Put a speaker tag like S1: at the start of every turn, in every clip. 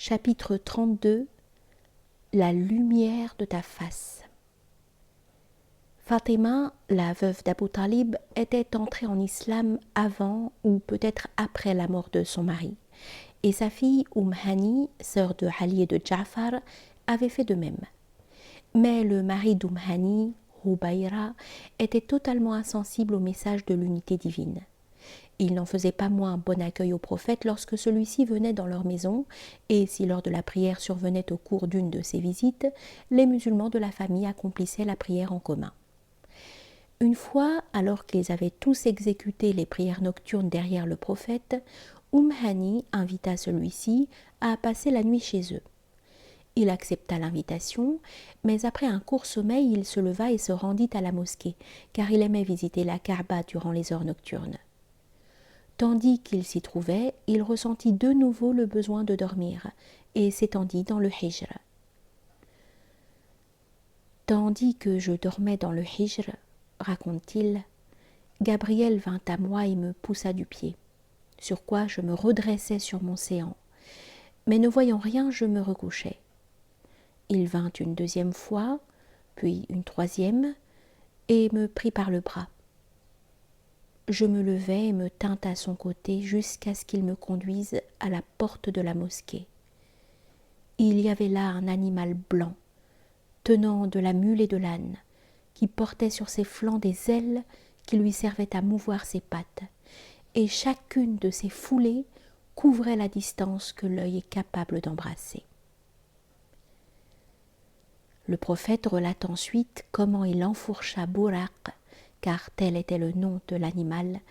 S1: Chapitre 32. La lumière de ta face. Fatima, la veuve d'Abu Talib, était entrée en islam avant ou peut-être après la mort de son mari, et sa fille Hani, sœur de Ali et de Ja'far, avait fait de même. Mais le mari Hani, Hubayra, était totalement insensible au message de l'unité divine. Il n'en faisait pas moins bon accueil au prophète lorsque celui-ci venait dans leur maison, et si lors de la prière survenait au cours d'une de ces visites, les musulmans de la famille accomplissaient la prière en commun. Une fois, alors qu'ils avaient tous exécuté les prières nocturnes derrière le prophète, Hani invita celui-ci à passer la nuit chez eux. Il accepta l'invitation, mais après un court sommeil, il se leva et se rendit à la mosquée, car il aimait visiter la Kaaba durant les heures nocturnes. Tandis qu'il s'y trouvait, il ressentit de nouveau le besoin de dormir et s'étendit dans le hijr. Tandis que je dormais dans le hijr, raconte-t-il, Gabriel vint à moi et me poussa du pied, sur quoi je me redressai sur mon séant. Mais ne voyant rien, je me recouchai. Il vint une deuxième fois, puis une troisième, et me prit par le bras. Je me levai et me tins à son côté jusqu'à ce qu'il me conduise à la porte de la mosquée. Il y avait là un animal blanc, tenant de la mule et de l'âne, qui portait sur ses flancs des ailes qui lui servaient à mouvoir ses pattes, et chacune de ses foulées couvrait la distance que l'œil est capable d'embrasser. Le prophète relate ensuite comment il enfourcha Buraq, car tel était le nom de l'animal,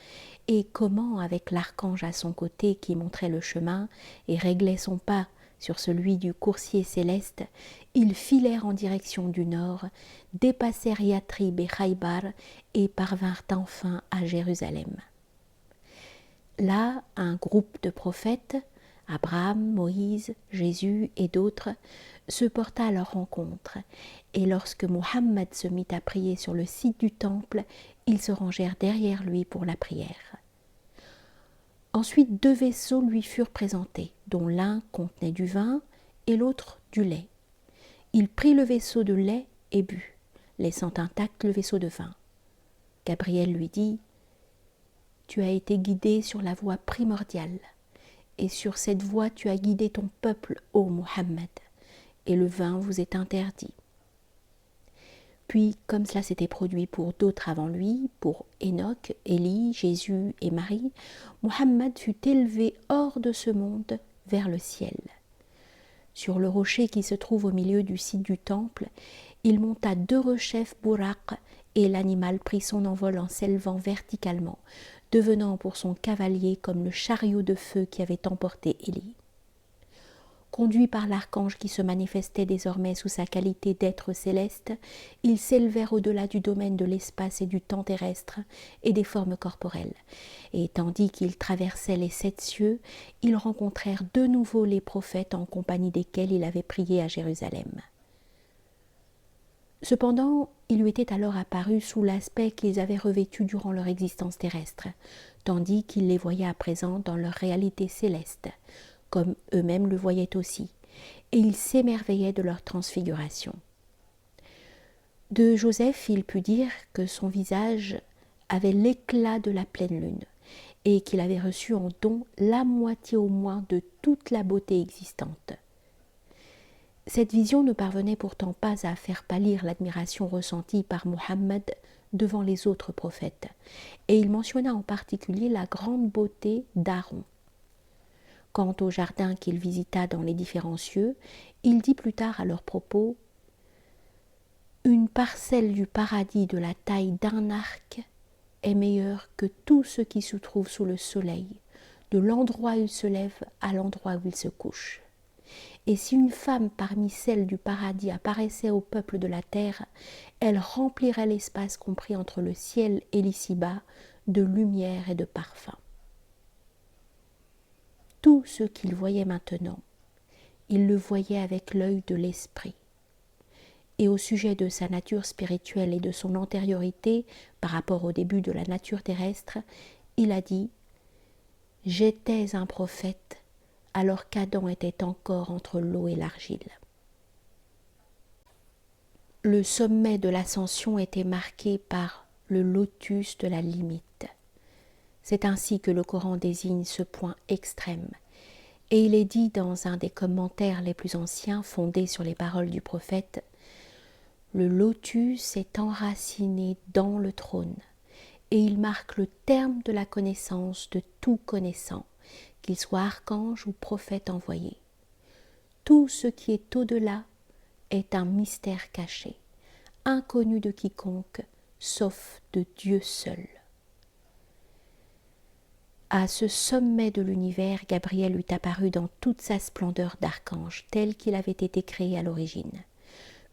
S1: et comment, avec l'archange à son côté qui montrait le chemin et réglait son pas sur celui du coursier céleste, ils filèrent en direction du nord, dépassèrent Yatrib et Khaybar et parvinrent enfin à Jérusalem. Là, un groupe de prophètes, Abraham, Moïse, Jésus et d'autres, se porta à leur rencontre, et lorsque Mohammed se mit à prier sur le site du temple, ils se rangèrent derrière lui pour la prière. Ensuite, 2 vaisseaux lui furent présentés, dont l'un contenait du vin et l'autre du lait. Il prit le vaisseau de lait et but, laissant intact le vaisseau de vin. Gabriel lui dit : « Tu as été guidé sur la voie primordiale, et sur cette voie tu as guidé ton peuple, ô Mohammed, et le vin vous est interdit. » Puis, comme cela s'était produit pour d'autres avant lui, pour Enoch, Élie, Jésus et Marie, Mohammed fut élevé hors de ce monde vers le ciel. Sur le rocher qui se trouve au milieu du site du temple, il monta 2 rechefs Buraq, et l'animal prit son envol en s'élevant verticalement, devenant pour son cavalier comme le chariot de feu qui avait emporté Élie. Conduits par l'archange qui se manifestait désormais sous sa qualité d'être céleste, ils s'élevèrent au-delà du domaine de l'espace et du temps terrestre et des formes corporelles. Et tandis qu'ils traversaient les 7 cieux, ils rencontrèrent de nouveau les prophètes en compagnie desquels il avait prié à Jérusalem. Cependant, il lui était alors apparu sous l'aspect qu'ils avaient revêtu durant leur existence terrestre, tandis qu'il les voyait à présent dans leur réalité céleste, comme eux-mêmes le voyaient aussi, et ils s'émerveillaient de leur transfiguration. De Joseph, il put dire que son visage avait l'éclat de la pleine lune, et qu'il avait reçu en don la moitié au moins de toute la beauté existante. Cette vision ne parvenait pourtant pas à faire pâlir l'admiration ressentie par Mohammed devant les autres prophètes, et il mentionna en particulier la grande beauté d'Aaron. Quant au jardin qu'il visita dans les différents cieux, il dit plus tard à leur propos : « Une parcelle du paradis de la taille d'un arc est meilleure que tout ce qui se trouve sous le soleil, de l'endroit où il se lève à l'endroit où il se couche. Et si une femme parmi celles du paradis apparaissait au peuple de la terre, elle remplirait l'espace compris entre le ciel et l'ici-bas de lumière et de parfum. » Tout ce qu'il voyait maintenant, il le voyait avec l'œil de l'esprit. Et au sujet de sa nature spirituelle et de son antériorité par rapport au début de la nature terrestre, il a dit : « J'étais un prophète alors qu'Adam était encore entre l'eau et l'argile. Le sommet de l'ascension était marqué par le lotus de la limite. C'est ainsi que le Coran désigne ce point extrême. Et il est dit dans un des commentaires les plus anciens fondés sur les paroles du prophète, « Le lotus est enraciné dans le trône, et il marque le terme de la connaissance de tout connaissant, qu'il soit archange ou prophète envoyé. Tout ce qui est au-delà est un mystère caché, inconnu de quiconque, sauf de Dieu seul. » À ce sommet de l'univers, Gabriel eût apparu dans toute sa splendeur d'archange, tel qu'il avait été créé à l'origine.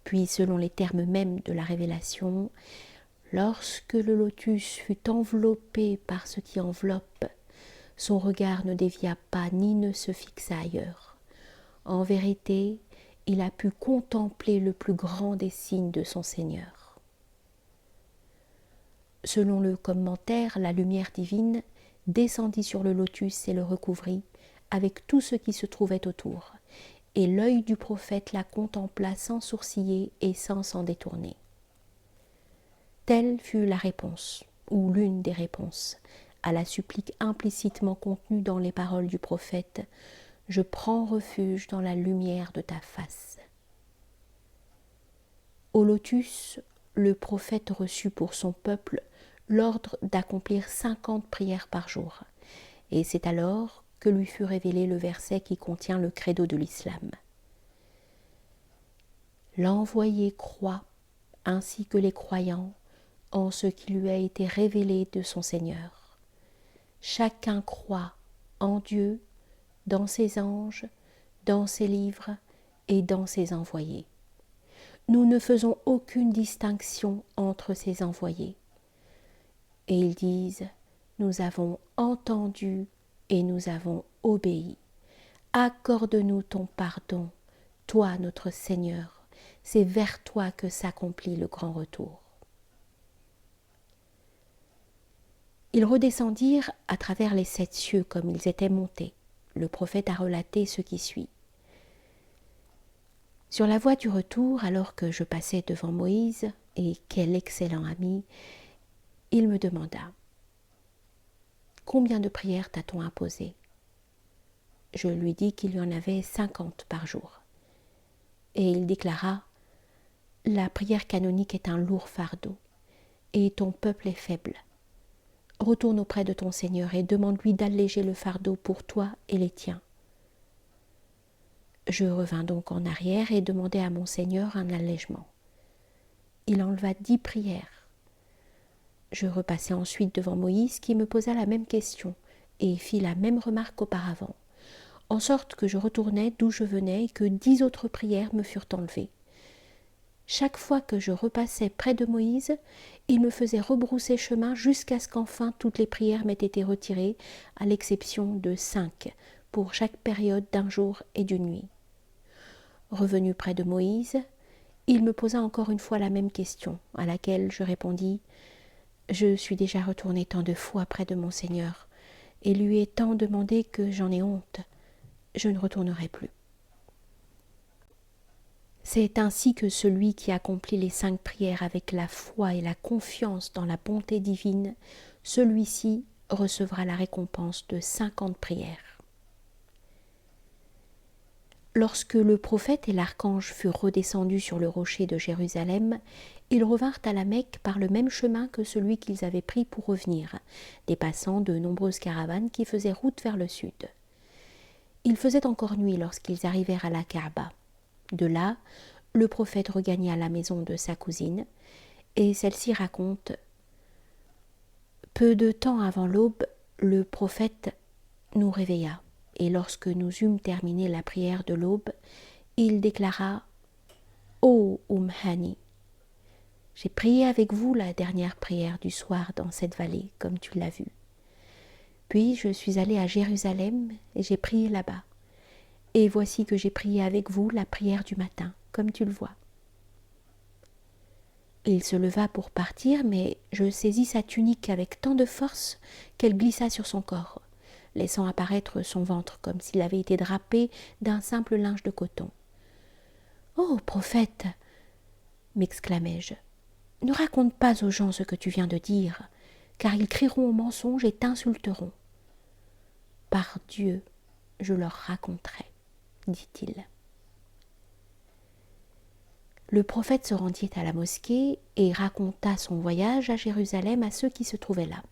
S1: Puis, selon les termes mêmes de la révélation, lorsque le lotus fut enveloppé par ce qui enveloppe, son regard ne dévia pas ni ne se fixa ailleurs. En vérité, il a pu contempler le plus grand des signes de son Seigneur. Selon le commentaire, la lumière divine descendit sur le lotus et le recouvrit avec tout ce qui se trouvait autour, et l'œil du prophète la contempla sans sourciller et sans s'en détourner. Telle fut la réponse, ou l'une des réponses, à la supplique implicitement contenue dans les paroles du prophète « Je prends refuge dans la lumière de ta face ». Au lotus, le prophète reçut pour son peuple l'ordre d'accomplir 50 prières par jour, et c'est alors que lui fut révélé le verset qui contient le credo de l'islam. L'envoyé croit, ainsi que les croyants, en ce qui lui a été révélé de son Seigneur. Chacun croit en Dieu, dans ses anges, dans ses livres et dans ses envoyés. Nous ne faisons aucune distinction entre ces envoyés. Et ils disent, nous avons entendu et nous avons obéi. Accorde-nous ton pardon, toi notre Seigneur, c'est vers toi que s'accomplit le grand retour. Ils redescendirent à travers les 7 cieux comme ils étaient montés. Le prophète a relaté ce qui suit. Sur la voie du retour, alors que je passais devant Moïse, et quel excellent ami, il me demanda « Combien de prières t'a-t-on imposé ?» Je lui dis qu'il y en avait 50 par jour. Et il déclara « La prière canonique est un lourd fardeau, et ton peuple est faible. Retourne auprès de ton Seigneur et demande-lui d'alléger le fardeau pour toi et les tiens. » Je revins donc en arrière et demandai à mon Seigneur un allègement. Il enleva 10 prières. Je repassai ensuite devant Moïse qui me posa la même question et fit la même remarque qu'auparavant, en sorte que je retournai d'où je venais et que 10 autres prières me furent enlevées. Chaque fois que je repassais près de Moïse, il me faisait rebrousser chemin jusqu'à ce qu'enfin toutes les prières m'aient été retirées, à l'exception de 5, pour chaque période d'un jour et d'une nuit. Revenu près de Moïse, il me posa encore une fois la même question, à laquelle je répondis « Je suis déjà retourné tant de fois près de mon Seigneur, et lui ai tant demandé que j'en ai honte. Je ne retournerai plus. » C'est ainsi que celui qui accomplit les 5 prières avec la foi et la confiance dans la bonté divine, celui-ci recevra la récompense de 50 prières. Lorsque le prophète et l'archange furent redescendus sur le rocher de Jérusalem, ils revinrent à la Mecque par le même chemin que celui qu'ils avaient pris pour revenir, dépassant de nombreuses caravanes qui faisaient route vers le sud. Il faisait encore nuit lorsqu'ils arrivèrent à la Kaaba. De là, le prophète regagna la maison de sa cousine, et celle-ci raconte « Peu de temps avant l'aube, le prophète nous réveilla, et lorsque nous eûmes terminé la prière de l'aube, il déclara « Ô Hani, j'ai prié avec vous la dernière prière du soir dans cette vallée, comme tu l'as vu. Puis je suis allé à Jérusalem et j'ai prié là-bas. Et voici que j'ai prié avec vous la prière du matin, comme tu le vois. » Il se leva pour partir, mais je saisis sa tunique avec tant de force qu'elle glissa sur son corps. laissant apparaître son ventre comme s'il avait été drapé d'un simple linge de coton. « Oh, prophète !» m'exclamai-je. « Ne raconte pas aux gens ce que tu viens de dire, car ils crieront au mensonge et t'insulteront. »« Par Dieu, je leur raconterai, » dit-il. Le prophète se rendit à la mosquée et raconta son voyage à Jérusalem à ceux qui se trouvaient là.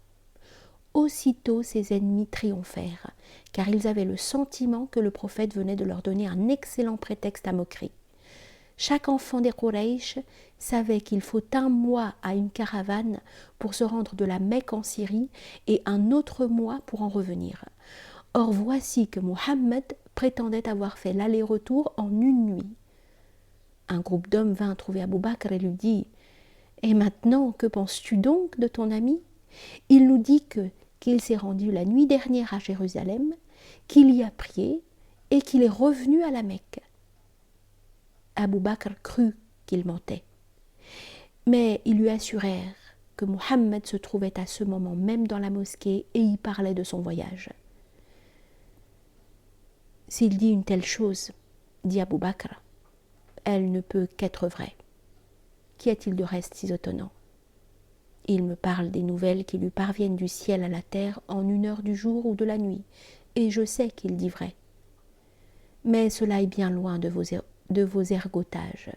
S1: Aussitôt ses ennemis triomphèrent, car ils avaient le sentiment que le prophète venait de leur donner un excellent prétexte à moquerie. Chaque enfant des Quraysh savait qu'il faut 1 mois à une caravane pour se rendre de la Mecque en Syrie et un autre mois pour en revenir. Or voici que Muhammad prétendait avoir fait l'aller-retour en une nuit. Un groupe d'hommes vint trouver Abu Bakr et lui dit « Et maintenant, que penses-tu donc de ton ami ? Il nous dit qu'il s'est rendu la nuit dernière à Jérusalem, qu'il y a prié et qu'il est revenu à la Mecque. » Abu Bakr crut qu'il mentait. Mais ils lui assurèrent que Muhammad se trouvait à ce moment même dans la mosquée et y parlait de son voyage. « S'il dit une telle chose, dit Abu Bakr, elle ne peut qu'être vraie. Qu'y a-t-il de reste si étonnant ? Il me parle des nouvelles qui lui parviennent du ciel à la terre en 1 heure du jour ou de la nuit, et je sais qu'il dit vrai. Mais cela est bien loin de vos ergotages. »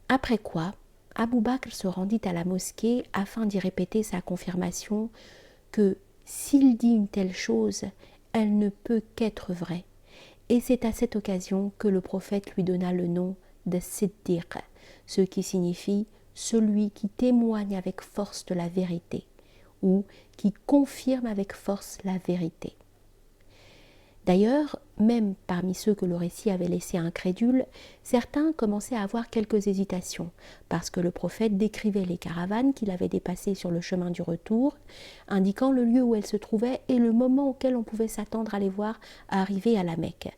S1: Après quoi, Abu Bakr se rendit à la mosquée afin d'y répéter sa confirmation que s'il dit une telle chose, elle ne peut qu'être vraie. Et c'est à cette occasion que le prophète lui donna le nom de Siddiq, ce qui signifie celui qui témoigne avec force de la vérité, ou qui confirme avec force la vérité. D'ailleurs, même parmi ceux que le récit avait laissés incrédules, certains commençaient à avoir quelques hésitations, parce que le prophète décrivait les caravanes qu'il avait dépassées sur le chemin du retour, indiquant le lieu où elles se trouvaient et le moment auquel on pouvait s'attendre à les voir arriver à la Mecque.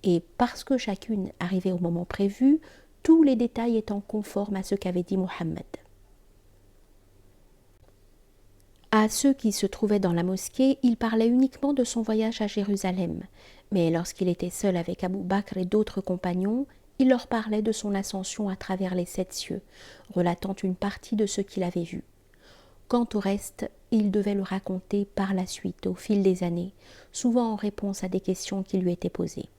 S1: Et parce que chacune arrivait au moment prévu, tous les détails étant conformes à ce qu'avait dit Muhammad. À ceux qui se trouvaient dans la mosquée, il parlait uniquement de son voyage à Jérusalem, mais lorsqu'il était seul avec Abu Bakr et d'autres compagnons, il leur parlait de son ascension à travers les 7 cieux, relatant une partie de ce qu'il avait vu. Quant au reste, il devait le raconter par la suite, au fil des années, souvent en réponse à des questions qui lui étaient posées.